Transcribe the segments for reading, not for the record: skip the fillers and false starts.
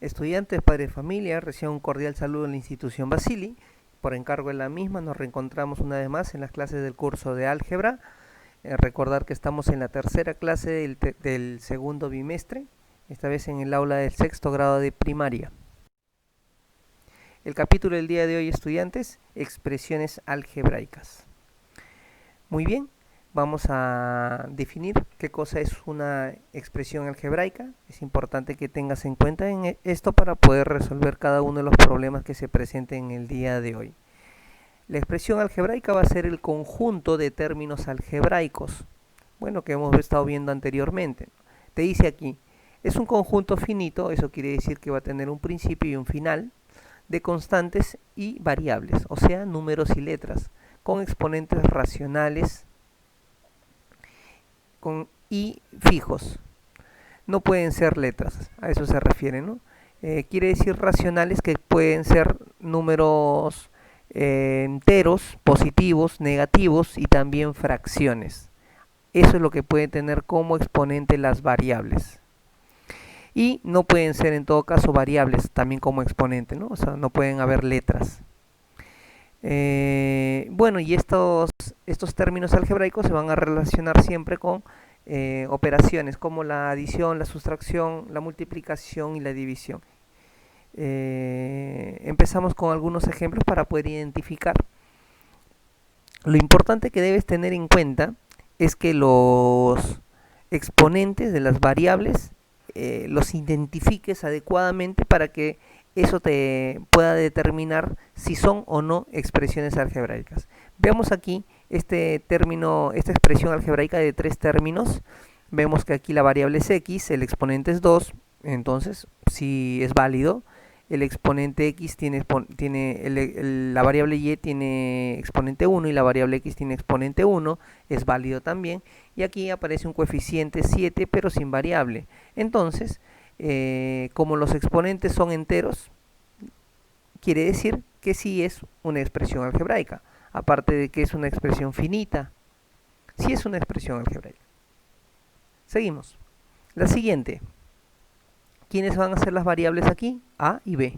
Estudiantes, padres de familia, reciban un cordial saludo en la institución Basili. Por encargo de la misma nos reencontramos una vez más en las clases del curso de álgebra. Recordar que estamos en la tercera clase del segundo bimestre, esta vez en el aula del sexto grado de primaria. El capítulo del día de hoy, estudiantes, expresiones algebraicas. Muy bien, vamos a definir qué cosa es una expresión algebraica. Es importante que tengas en cuenta esto para poder resolver cada uno de los problemas que se presenten en el día de hoy. La expresión algebraica va a ser el conjunto de términos algebraicos, bueno, que hemos estado viendo anteriormente. Te dice aquí, es un conjunto finito, eso quiere decir que va a tener un principio y un final, de constantes y variables, o sea, números y letras, con exponentes racionales y fijos. No pueden ser letras, a eso se refiere, ¿no? Quiere decir racionales, que pueden ser números enteros, positivos, negativos y también fracciones. Eso es lo que pueden tener como exponente las variables. Y no pueden ser en todo caso variables también como exponente, ¿no? O sea, no pueden haber letras. Bueno, y estos términos algebraicos se van a relacionar siempre con operaciones como la adición, la sustracción, la multiplicación y la división. Empezamos con algunos ejemplos para poder identificar. Lo importante que debes tener en cuenta es que los exponentes de las variables los identifiques adecuadamente para que eso te pueda determinar si son o no expresiones algebraicas. Veamos aquí este término, esta expresión algebraica de tres términos. Vemos que aquí la variable es x, el exponente es 2, entonces si es válido. El exponente x la variable y tiene exponente 1 y la variable x tiene exponente 1, es válido también. Y aquí aparece un coeficiente 7 pero sin variable. Entonces, como los exponentes son enteros, quiere decir que sí es una expresión algebraica. Aparte de que es una expresión finita, sí es una expresión algebraica. Seguimos. La siguiente. ¿Quiénes van a ser las variables aquí? A y B.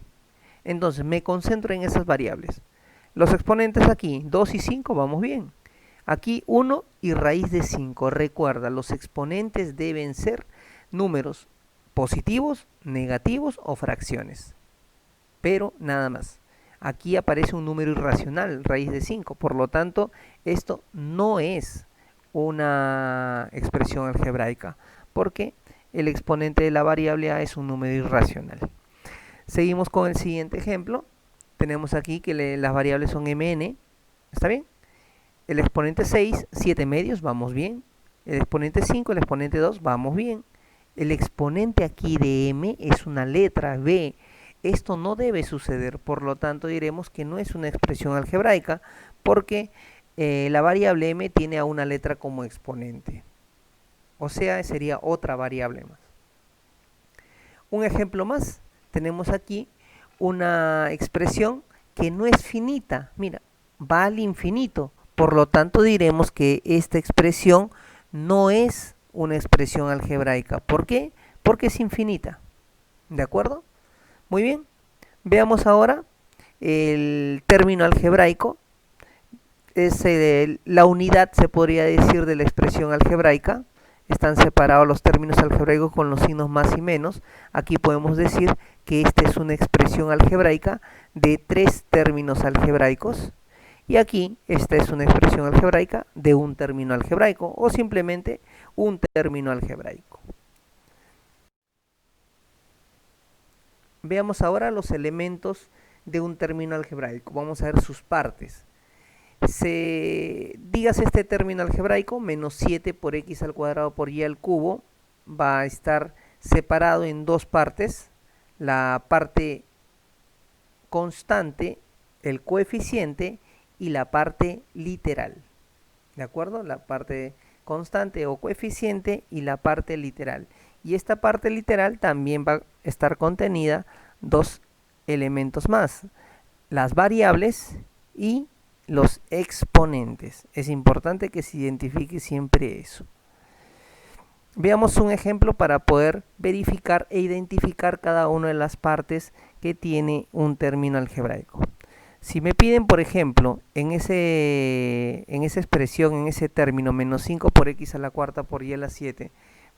Entonces me concentro en esas variables. Los exponentes aquí, 2 y 5, vamos bien. Aquí 1 y raíz de 5. Recuerda, los exponentes deben ser números positivos, negativos o fracciones. Pero nada más. Aquí aparece un número irracional, raíz de 5. Por lo tanto, esto no es una expresión algebraica, porque el exponente de la variable a es un número irracional. Seguimos con el siguiente ejemplo. Tenemos aquí que las variables son mn, ¿está bien? El exponente 6, 7 medios, vamos bien. El exponente 5, el exponente 2, vamos bien. El exponente aquí de m es una letra b. Esto no debe suceder, por lo tanto diremos que no es una expresión algebraica, porque la variable m tiene a una letra como exponente. O sea, sería otra variable más. Un ejemplo más, tenemos aquí una expresión que no es finita, mira, va al infinito. Por lo tanto diremos que esta expresión no es una expresión algebraica. ¿Por qué? Porque es infinita. ¿De acuerdo? Muy bien. Veamos ahora el término algebraico. Es la unidad, se podría decir, de la expresión algebraica. Están separados los términos algebraicos con los signos más y menos. Aquí podemos decir que esta es una expresión algebraica de tres términos algebraicos. Y aquí esta es una expresión algebraica de un término algebraico o simplemente un término algebraico. Veamos ahora los elementos de un término algebraico. Vamos a ver sus partes. Digas este término algebraico, menos 7 por x al cuadrado por y al cubo, va a estar separado en dos partes. La parte constante, el coeficiente, y la parte literal. ¿De acuerdo? La parte constante o coeficiente y la parte literal. Y esta parte literal también va a estar contenida dos elementos más, las variables y los exponentes. Es importante que se identifique siempre eso. Veamos un ejemplo para poder verificar e identificar cada una de las partes que tiene un término algebraico. Si me piden, por ejemplo, en esa expresión, en ese término, menos 5 por x a la cuarta por y a la 7,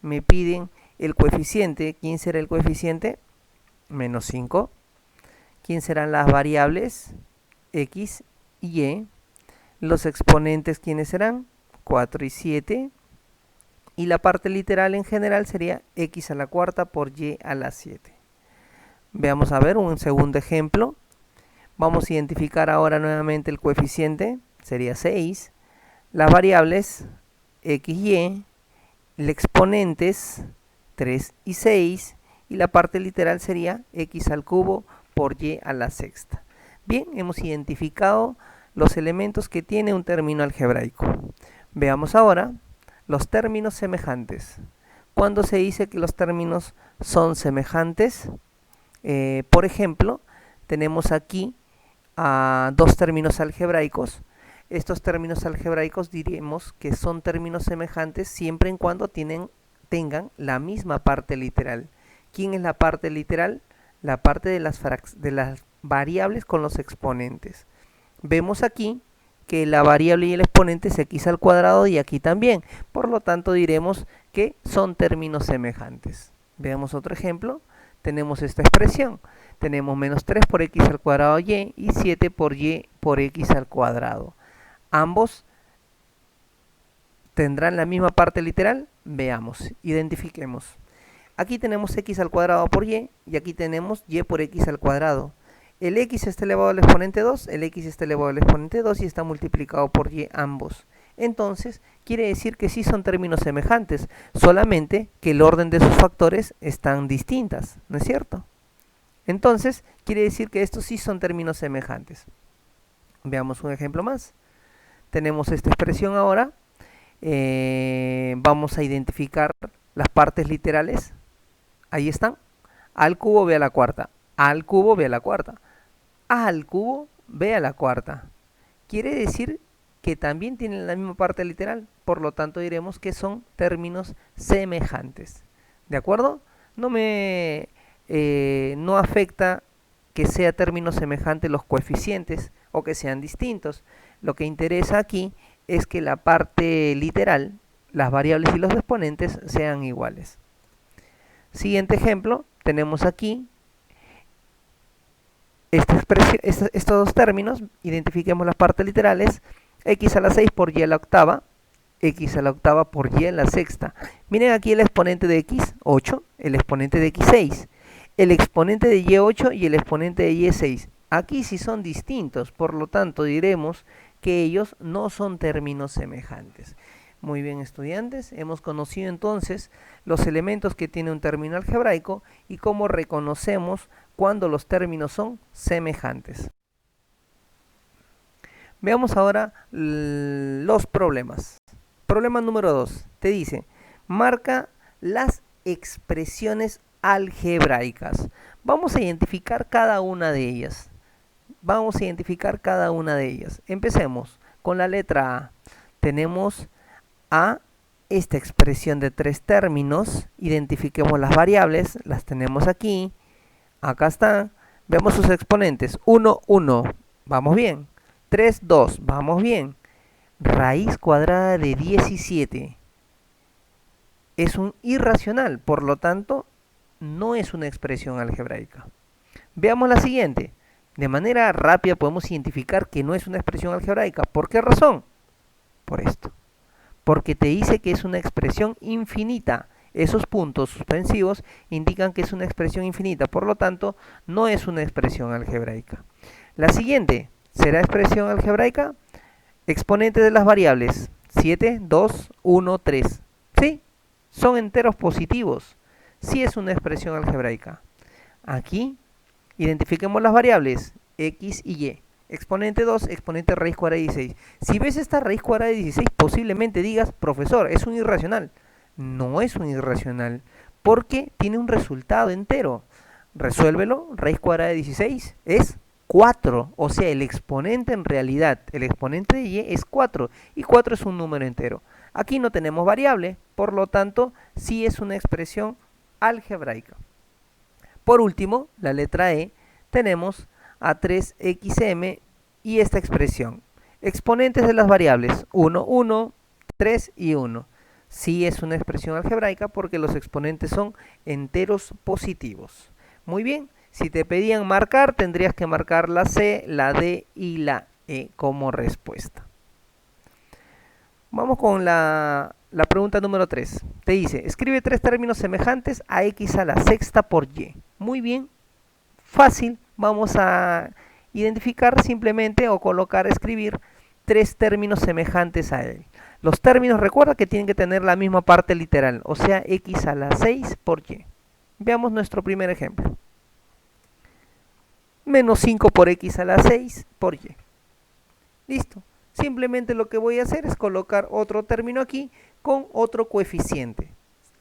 me piden el coeficiente. ¿Quién será el coeficiente? Menos 5. ¿Quién serán las variables? X y y. Los exponentes, ¿quiénes serán? 4 y 7. Y la parte literal en general sería x a la cuarta por y a la 7. Veamos a ver un segundo ejemplo. Vamos a identificar ahora nuevamente el coeficiente, sería 6. Las variables x y y, el exponentes 3 y 6. Y la parte literal sería x al cubo por y a la sexta. Bien, hemos identificado los elementos que tiene un término algebraico. Veamos ahora los términos semejantes. Cuando se dice que los términos son semejantes, por ejemplo, tenemos aquí dos términos algebraicos. Estos términos algebraicos diremos que son términos semejantes siempre y cuando tengan la misma parte literal. ¿Quién es la parte literal? La parte de las variables con los exponentes. Vemos aquí que la variable y el exponente es x al cuadrado y aquí también. Por lo tanto diremos que son términos semejantes. Veamos otro ejemplo. Tenemos esta expresión. Tenemos menos 3 por x al cuadrado y 7 por y por x al cuadrado. Ambos tendrán la misma parte literal. Veamos, identifiquemos. Aquí tenemos x al cuadrado por y aquí tenemos y por x al cuadrado. El x está elevado al exponente 2, el x está elevado al exponente 2 y está multiplicado por y ambos. Entonces, quiere decir que sí son términos semejantes, solamente que el orden de sus factores están distintas, ¿no es cierto? Entonces, quiere decir que estos sí son términos semejantes. Veamos un ejemplo más. Tenemos esta expresión ahora. Vamos a identificar las partes literales. Ahí están. A al cubo b a la cuarta. A al cubo b a la cuarta. A al cubo b a la cuarta. Quiere decir que también tienen la misma parte literal. Por lo tanto diremos que son términos semejantes. ¿De acuerdo? No afecta que sea término semejante los coeficientes o que sean distintos. Lo que interesa aquí es que la parte literal, las variables y los exponentes sean iguales. Siguiente ejemplo, tenemos aquí estos dos términos. Identifiquemos las partes literales. X a la 6 por y a la octava. X a la octava por y a la sexta. Miren aquí el exponente de x, 8. El exponente de x, 6. El exponente de y, 8 y el exponente de y, 6. Aquí sí son distintos, por lo tanto diremos que ellos no son términos semejantes. Muy bien, estudiantes, hemos conocido entonces los elementos que tiene un término algebraico y cómo reconocemos cuando los términos son semejantes. Veamos ahora los problemas. Problema número 2. Te dice, marca las expresiones algebraicas. Vamos a identificar cada una de ellas. Empecemos con la letra A. Tenemos a esta expresión de 3 términos. Identifiquemos las variables. Las tenemos aquí. Acá están. Veamos sus exponentes. 1, 1. Vamos bien. 3, 2. Vamos bien. Raíz cuadrada de 17. Es un irracional. Por lo tanto, no es una expresión algebraica. Veamos la siguiente. De manera rápida podemos identificar que no es una expresión algebraica. ¿Por qué razón? Por esto. Porque te dice que es una expresión infinita. Esos puntos suspensivos indican que es una expresión infinita. Por lo tanto, no es una expresión algebraica. La siguiente, ¿será expresión algebraica? Exponentes de las variables. 7, 2, 1, 3. ¿Sí? Son enteros positivos. Sí es una expresión algebraica. Aquí identifiquemos las variables x y y. Exponente 2, exponente raíz cuadrada de 16. Si ves esta raíz cuadrada de 16, posiblemente digas, profesor, es un irracional. No es un irracional, porque tiene un resultado entero. Resuélvelo, raíz cuadrada de 16 es 4. O sea, el exponente en realidad, el exponente de y es 4. Y 4 es un número entero. Aquí no tenemos variable, por lo tanto, sí es una expresión algebraica. Por último, la letra E, tenemos a 3xm y esta expresión. Exponentes de las variables 1, 1, 3 y 1. Sí es una expresión algebraica porque los exponentes son enteros positivos. Muy bien, si te pedían marcar, tendrías que marcar la C, la D y la E como respuesta. Vamos con la pregunta número 3. Te dice, escribe 3 términos semejantes a x a la sexta por y. Muy bien, fácil. Vamos a identificar simplemente o colocar, escribir 3 términos semejantes a él. Los términos, recuerda que tienen que tener la misma parte literal, o sea, x a la 6 por y. Veamos nuestro primer ejemplo. Menos 5 por x a la 6 por y. Listo. Simplemente lo que voy a hacer es colocar otro término aquí con otro coeficiente.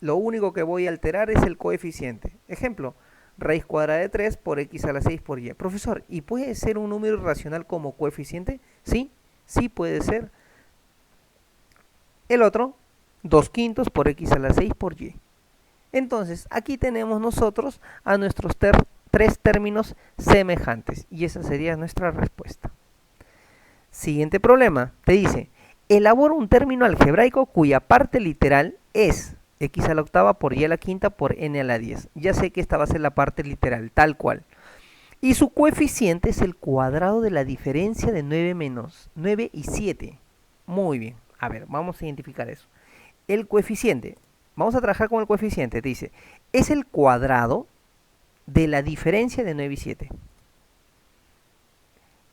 Lo único que voy a alterar es el coeficiente. Ejemplo, raíz cuadrada de 3 por x a la 6 por y. Profesor, ¿y puede ser un número irracional como coeficiente? Sí, sí puede ser. El otro, 2 quintos por x a la 6 por y. Entonces, aquí tenemos nosotros a nuestros 3 términos semejantes. Y esa sería nuestra respuesta. Siguiente problema, te dice, elabora un término algebraico cuya parte literal es x a la octava por y a la quinta por n a la 10. Ya sé que esta va a ser la parte literal, tal cual. Y su coeficiente es el cuadrado de la diferencia de 9 y 7. Muy bien, a ver, vamos a identificar eso. El coeficiente, vamos a trabajar con el coeficiente, te dice, es el cuadrado de la diferencia de 9 y 7.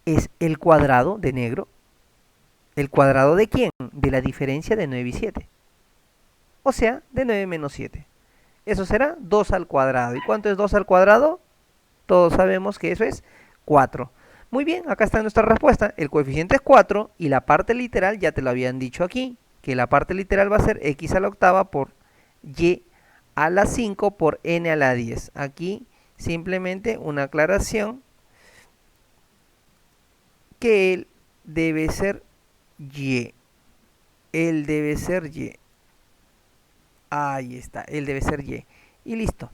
Es el cuadrado de negro. ¿El cuadrado de quién? De la diferencia de 9 y 7. O sea, de 9 menos 7. Eso será 2 al cuadrado. ¿Y cuánto es 2 al cuadrado? Todos sabemos que eso es 4. Muy bien, acá está nuestra respuesta. El coeficiente es 4 y la parte literal, ya te lo habían dicho aquí, que la parte literal va a ser x a la octava por y a la 5 por n a la 10. Aquí simplemente una aclaración que él debe ser y. Él debe ser y. Ahí está, él debe ser y. Y listo.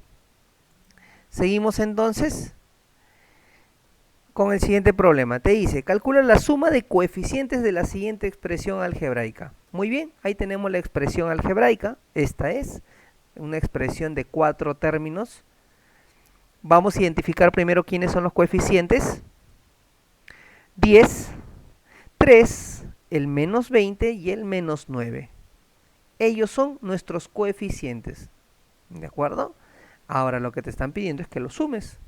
Seguimos entonces con el siguiente problema. Te dice, calcula la suma de coeficientes de la siguiente expresión algebraica. Muy bien, ahí tenemos la expresión algebraica. Esta es una expresión de 4 términos. Vamos a identificar primero quiénes son los coeficientes. 10, 3, el menos 20 y el menos 9. Ellos son nuestros coeficientes. ¿De acuerdo? Ahora lo que te están pidiendo es que lo sumes.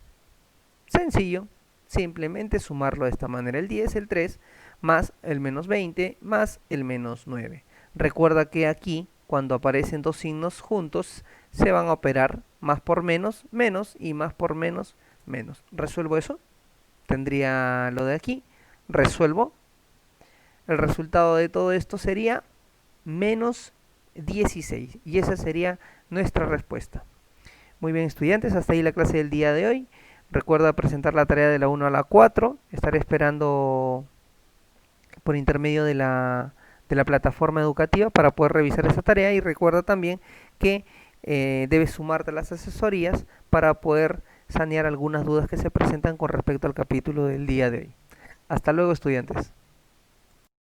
Sencillo. Simplemente sumarlo de esta manera. El 10, el 3, más el menos 20, más el menos 9. Recuerda que aquí, cuando aparecen dos signos juntos, se van a operar más por menos, menos, y más por menos, menos. ¿Resuelvo eso? Tendría lo de aquí. Resuelvo. El resultado de todo esto sería menos 16. Y esa sería nuestra respuesta. Muy bien, estudiantes, hasta ahí la clase del día de hoy. Recuerda presentar la tarea de la 1 a la 4. Estaré esperando por intermedio de la plataforma educativa para poder revisar esa tarea. Y recuerda también que debes sumarte a las asesorías para poder sanear algunas dudas que se presentan con respecto al capítulo del día de hoy. Hasta luego, estudiantes.